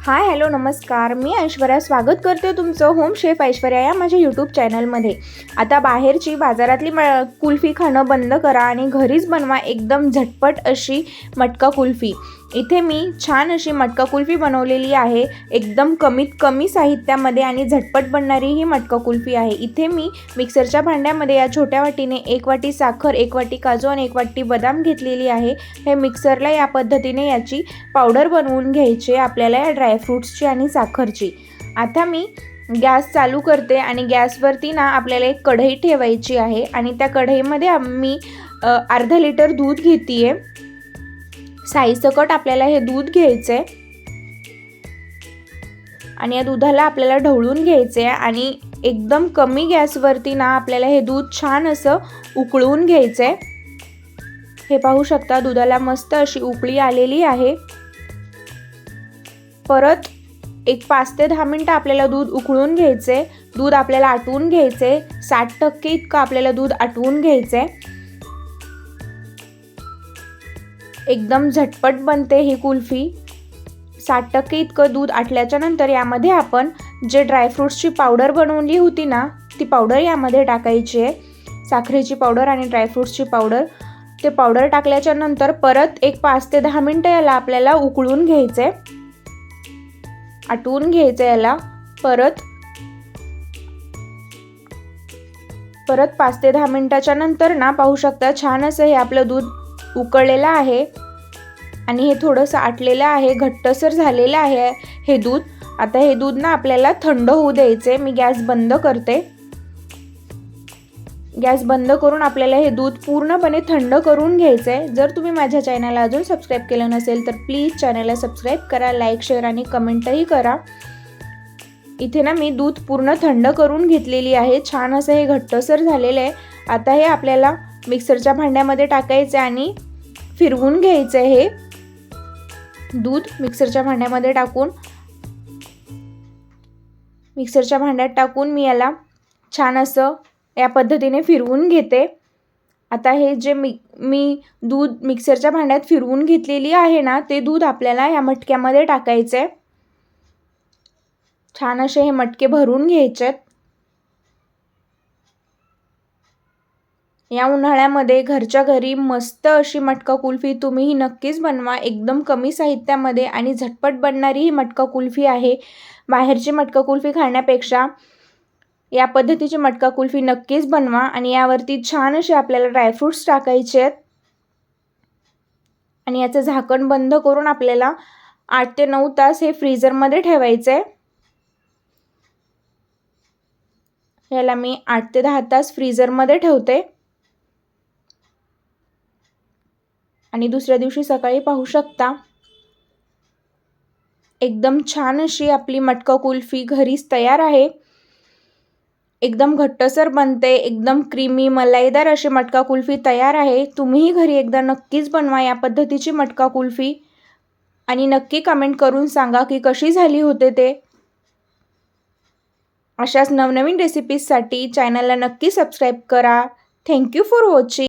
Hi hello नमस्कार, मी ऐश्वर्या स्वागत करते तुमचं होम शेफ ऐश्वर्या या माझ्या यूट्यूब चॅनलमध्ये। आता बाहेरची बाजारातली कुल्फी खाणं बंद करा आणि घरीच बनवा एकदम झटपट अशी मटका कुल्फी। इथे मी छान अशी मटका कुल्फी बनवलेली आहे, एकदम कमीत कमी साहित्यामध्ये आणि झटपट बनणारी ही मटका कुल्फी आहे। इथे मी मिक्सरच्या भांड्यामध्ये या छोट्या वाटीने 1 वाटी साखर, 1 वाटी काजू आणि 1 वाटी बदाम घेतलेली आहे। हे मिक्सरला या पद्धतीने याची पावडर बनवून घ्यायची आपल्याला या ड्रायफ्रूट्सची आणि साखरची। आता मी गॅस चालू करते आणि गॅसवरती ना आपल्याला एक कढई ठेवायची आहे आणि त्या कढईमध्ये मी अर्धा लिटर दूध घेते। साईसकट आपल्याला हे दूध घ्यायचे आणि या दुधाला आपल्याला ढवळून घ्यायचे आणि एकदम कमी गॅसवरती ना आपल्याला हे दूध छान असं उकळून घ्यायचे। हे पाहू शकता दुधाला मस्त अशी उकळी आलेली आहे। परत एक 5 ते 10 मिनिटं आपल्याला दूध उकळून घ्यायचे। दूध आपल्याला आटवून घ्यायचे, 60% इतकं आपल्याला दूध आटवून घ्यायचे। एकदम झटपट बनते ही कुल्फी। 60% इतकं दूध आटल्याच्या नंतर यामध्ये आपण जे ड्रायफ्रूट्सची पावडर बनवली होती ना ती पावडर यामध्ये टाकायची आहे। साखरेची पावडर आणि ड्रायफ्रूट्सची पावडर, ते पावडर टाकल्याच्या नंतर परत एक 5 ते 10 मिनिटं याला आपल्याला उकळून घ्यायचे, आटवून घ्यायचं याला। परत 5 ते 10 मिनिटाच्या नंतर ना पाहू शकता छान असं हे आपलं दूध उकळलेलं आहे आणि हे थोडंसं आटलेलं आहे, घट्टसर झालेलं आहे हे दूध। आता हे दूध ना आपल्याला थंड होऊ द्यायचे। मी गॅस बंद करते। गॅस बंद करून आपल्याला हे दूध पूर्णपणे थंड करून घ्यायचं आहे। जर तुम्ही माझ्या चॅनलला अजून सबस्क्राईब केलं नसेल तर प्लीज चॅनलला सबस्क्राईब करा, लाईक शेअर आणि कमेंटही करा। इथे ना मी दूध पूर्ण थंड करून घेतलेली आहे, छान असं हे घट्टसर झालेलं आहे। आता हे आपल्याला मिक्सरच्या भांड्यामध्ये टाकायचे आणि फिरवून घ्यायचं हे दूध। मिक्सरच्या भांड्यामध्ये टाकून मी याला छान असं या पद्धतीने फिरवून घेते। आता हे जे मी दूध मिक्सरच्या भांड्यात फिरवून घेतलेली आहे ना ते दूध आपल्याला या मटक्यामध्ये टाकायचे। छान असे हे मटके भरून घ्यायचे। या उन्हाळ्यामध्ये घरच्या घरी मस्त अशी मटका कुल्फी तुम्हीही नक्कीच बनवा, एकदम कमी साहित्यामध्ये आणि झटपट बनणारी ही मटका कुल्फी आहे। बाहेरची मटका कुल्फी खाण्यापेक्षा या पद्धतीची मटका कुल्फी नक्कीच बनवा आणि यावरती छान असे आपल्याला ड्रायफ्रूट्स टाकायचे आहेत आणि याचं झाकण बंद करून आपल्याला 8 ते 9 तास हे फ्रीजरमध्ये ठेवायचे। याला मी 8 ते 10 तास फ्रीजरमध्ये ठेवते आणि दुसऱ्या दिवशी सकाळी पाहू शकता एकदम छान अशी आपली मटका कुल्फी घरीच तयार आहे। एकदम घट्टसर बनते, एकदम क्रीमी मलाईदार अशी मटका कुल्फी तयार आहे। तुम्हीही घरी एकदा नक्कीच बनवा या पद्धतीची मटका कुल्फी आणि नक्की कमेंट करून सांगा की कशी झाली होते ते। अशाच नवनवीन रेसिपीजसाठी चॅनलला नक्की सबस्क्राईब करा। Thank you for watching.